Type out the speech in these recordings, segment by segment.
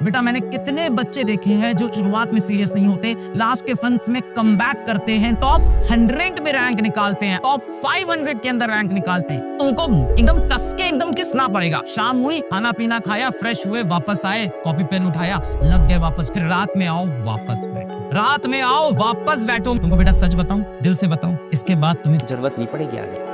बेटा मैंने कितने बच्चे देखे हैं जो शुरुआत में सीरियस नहीं होते, लास्ट के फंड्स में कमबैक करते हैं, टॉप 100 में रैंक निकालते हैं, टॉप 500 के अंदर रैंक निकालते हैं। उनको एकदम कस के एकदम किसना पड़ेगा। शाम हुई, खाना पीना खाया, फ्रेश हुए, वापस आए, कॉपी पेन उठाया, लग गए वापस। फिर रात में आओ वापस बैठो, रात में आओ वापस बैठो। तुमको बेटा सच बताऊं, दिल से बताऊं, इसके बाद तुम्हें जरूरत नहीं पड़ेगी आगे।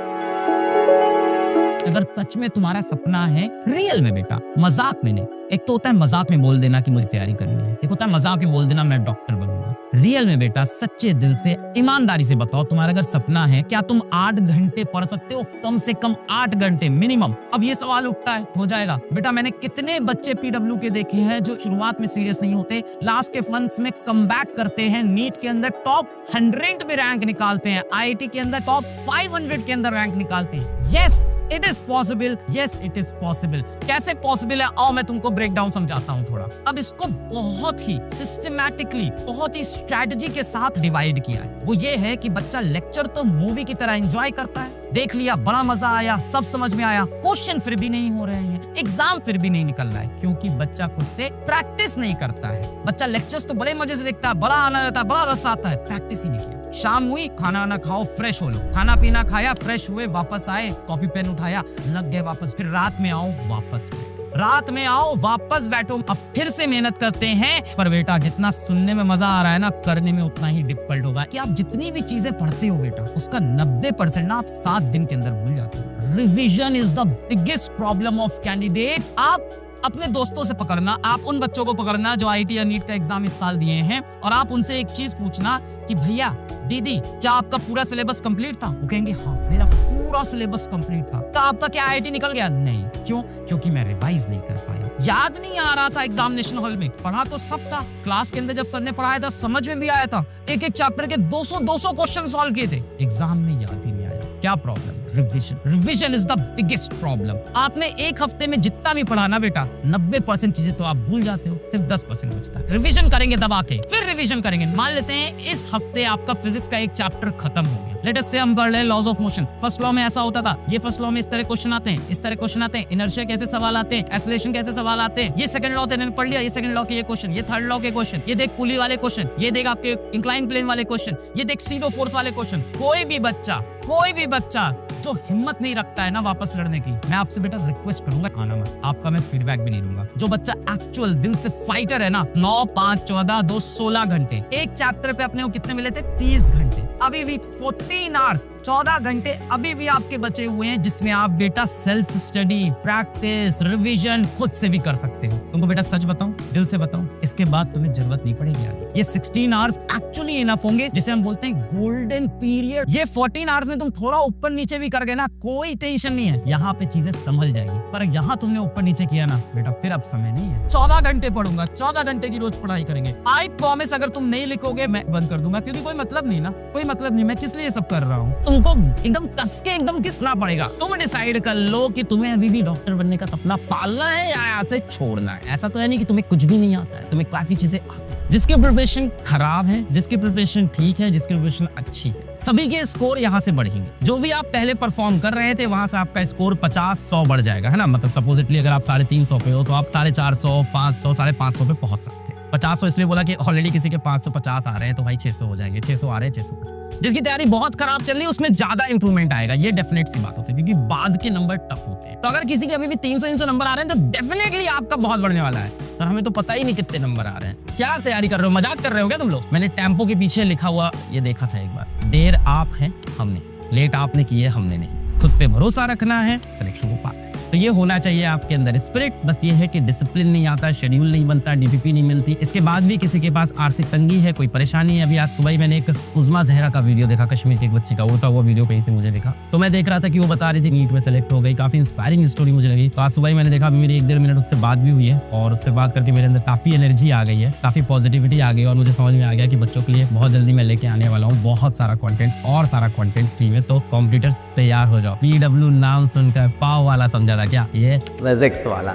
अगर सच में तुम्हारा सपना है, रियल में बेटा, मजाक में नहीं। एक तो होता है मजाक में बोल देना कि मुझे तैयारी करनी है, एक होता है मजाक में बोल देना मैं डॉक्टर बनूंगा। रियल में बेटा सच्चे दिल से ईमानदारी से बताओ, तुम्हारा अगर सपना है, क्या तुम 8 घंटे पढ़ सकते हो? कम से कम 8 घंटे मिनिमम। अब ये सवाल उठता है, हो जाएगा बेटा। मैंने कितने बच्चे पीडब्ल्यू के देखे हैं जो शुरुआत में सीरियस नहीं होते, लास्ट के फंड्स में कमबैक करते हैं, नीट के अंदर टॉप 100 में रैंक निकालते हैं, आईआईटी के अंदर टॉप 500 के अंदर रैंक निकालते हैं। Yes it is possible, yes it is possible. कैसे पॉसिबल है, आओ मैं तुमको ब्रेक डाउन समझाता हूँ थोड़ा। अब इसको बहुत ही सिस्टमैटिकली, बहुत ही स्ट्रैटेजी के साथ डिवाइड किया है। वो ये है कि बच्चा लेक्चर तो मूवी की तरह एंजॉय करता है, देख लिया, बड़ा मजा आया, सब समझ में आया, क्वेश्चन फिर भी नहीं हो रहे हैं, एग्जाम फिर भी नहीं निकल रहा है, क्योंकि बच्चा खुद से प्रैक्टिस नहीं करता है। बच्चा लेक्चर्स तो बड़े मजे से देखता है, बड़ा आनंद आता है, बड़ा रस आता है, प्रैक्टिस ही नहीं किया। शाम हुई, खाना ना खाओ, फ्रेश हो लो, खाना पीना खाया, फ्रेश हुए, वापस आए, कॉपी पेन उठाया, लग गए वापस। फिर रात में आओ वापस बैठो, रात में आओ वापस बैठो। अब फिर से मेहनत करते हैं, पर बेटा जितना सुनने में मजा आ रहा है ना, करने में उतना ही डिफिकल्ट होगा। कि आप जितनी भी चीजें पढ़ते हो बेटा, उसका 90% ना आप 7 दिन के अंदर भूल जाते हो। Revision is the biggest problem of candidates. आप अपने दोस्तों से पकड़ना, आप उन बच्चों को पकड़ना जो आईआईटी या नीट का एग्जाम इस साल दिए हैं, और आप उनसे एक चीज पूछना कि भैया दीदी क्या आपका पूरा सिलेबस कंप्लीट था? वो कहेंगे हाँ मेरा पूरा सिलेबस कंप्लीट था। तो आपका क्या आईआईटी निकल गया? नहीं। क्यों? क्योंकि मैं रिवाइज नहीं कर पाया, याद नहीं आ रहा था एग्जामिनेशन हॉल में। पढ़ा तो सब था, क्लास के अंदर जब सर ने पढ़ाया था समझ में भी आया था, एक एक चैप्टर के 200 क्वेश्चन सॉल्व किए थे, एग्जाम में याद ही नहीं आया। क्या problem? Revision. Revision is the biggest problem. आपने एक हफ्ते में जितना भी पढ़ा ना बेटा, 90% चीजें तो आप भूल जाते हो, सिर्फ 10% बचता है। रिविजन करेंगे दबा के, फिर रिविजन करेंगे। मान लेते हैं इस हफ्ते आपका फिजिक्स का एक चैप्टर खत्म हो गया। लेट अस से हम पढ़ रहे हैं laws of motion. First law में ऐसा होता था, ये फर्स्ट लॉ में इस तरह क्वेश्चन आते हैं, इस तरह क्वेश्चन आते हैं, इनर्शिया कैसे सवाल आते हैं, एक्सेलरेशन कैसे सवाल आते हैं। ये सेकंड लॉ तेने पढ़ लिया, ये सेकंड लॉ के ये क्वेश्चन, ये थर्ड लॉ के क्वेश्चन, ये देख पुली वाले क्वेश्चन, ये देख आपके इंक्लाइन प्लेन वाले क्वेश्चन, ये देख सीडो फोर्स वाले क्वेश्चन। कोई भी बच्चा जो हिम्मत नहीं रखता है ना वापस लड़ने की, मैं आपसे बेटा रिक्वेस्ट करूंगा आना मत। आपका मैं फीडबैक भी नहीं दूंगा। जो बच्चा एक्चुअल दिल से फाइटर है ना, 9, 5, 14, 2, 16 घंटे एक चैप्टर पे अपने को कितने मिले थे? 30 घंटे। अभी भी 14 आवर्स, 14 घंटे अभी भी आपके बचे हुए हैं, जिसमें आप बेटा सेल्फ स्टडी, प्रैक्टिस, रिवीजन खुद से भी कर सकते हो। तुमको बेटा सच बताऊं, दिल से बताऊं, इसके बाद तुम्हें जरूरत नहीं पड़ेगी आगे। ये 16 आवर्स एक्चुअली इनफ होंगे, जिसे हम बोलते हैं गोल्डन पीरियड। ये 14 आवर्स में तुम थोड़ा ऊपर नीचे भी कर गए ना, कोई टेंशन नहीं है, यहाँ पे चीजें संभल जाएगी। पर यहाँ तुमने ऊपर नीचे किया ना बेटा, फिर अब समय नहीं है। 14 घंटे पढ़ूंगा, 14 घंटे की रोज पढ़ाई करेंगे। आई प्रॉमिस, अगर तुम नहीं लिखोगे मैं बंद कर दूंगा, क्योंकि कोई मतलब नहीं ना, कोई मतलब नहीं। मैं किस लिए सब कर रहा हूँ? तुमको एकदम कस के एकदम किसना पड़ेगा। तुम डिसाइड कर लो कि तुम्हें अभी भी डॉक्टर बनने का सपना पालना है या ऐसे छोड़ना है। ऐसा तो है नहीं कि तुम्हें कुछ भी नहीं आता है, तुम्हें काफी चीजें आती है। जिसकी प्रिपरेशन खराब है, जिसकी प्रिपरेशन ठीक है, जिसकी प्रिपरेशन अच्छी है, सभी के स्कोर यहाँ से बढ़ेंगे। जो भी आप पहले परफॉर्म कर रहे थे, वहां से आपका स्कोर 50-100 बढ़ जाएगा, है ना। मतलब सपोजिटली अगर आप 350 पे हो तो आप 450, 500, 550 पे पहुंच सकते हैं। 50 इसलिए बोला कि ऑलरेडी किसी के 550 आ रहे हैं, तो भाई 600 हो जाएंगे, 600 आ रहे हैं, 650। जिसकी तैयारी बहुत खराब चल रही है उसमें ज्यादा इंप्रूवमेंट आएगा, ये डेफिनेट सी बात होती है, क्योंकि बाद के नंबर टफ होते हैं। तो अगर किसी के अभी भी 300 नंबर आ रहे हैं, तो डेफिनेटली आपका बहुत बढ़ने वाला है। सर हमें तो पता ही नहीं कितने नंबर आ रहे हैं। क्या तैयारी कर रहे हो? मजाक कर रहे हो क्या तुम लोग? मैंने टेम्पो के पीछे लिखा हुआ ये देखा था एक बार, देर आप है हमने, लेट आपने की है हमने नहीं। खुद पे भरोसा रखना है, सिलेक्शन को पाना। तो ये होना चाहिए आपके अंदर स्पिरिट। बस ये है कि डिसिप्लिन नहीं आता, शेड्यूल नहीं बनता, डीपीपी नहीं मिलती। इसके बाद भी किसी के पास आर्थिक तंगी है, कोई परेशानी है। अभी आज सुबह ही मैंने एक उज़मा जहरा का वीडियो देखा, कश्मीर के एक बच्चे का, वो वीडियो कहीं से मुझे देखा, तो मैं देख रहा था कि वो बता रही थी नीट में सेलेक्ट हो गई। काफी इंस्पायरिंग स्टोरी मुझे लगी। तो आज सुबह ही मैंने देखा, अभी मेरी 1-1.5 मिनट उससे बात भी हुई है, और उससे बात करके मेरे अंदर काफी एनर्जी आ गई है, काफी पॉजिटिविटी आ गई, और मुझे समझ में आ गया कि बच्चों के लिए बहुत जल्दी मैं लेके आने वाला हूँ बहुत सारा कंटेंट, और सारा कंटेंट फ्री में। तो कॉम्पिटिटर्स तैयार हो जाओ। पीडब्ल्यू नाम सुनकर पाव वाला समझा था क्या? ये फिजिक्स वाला।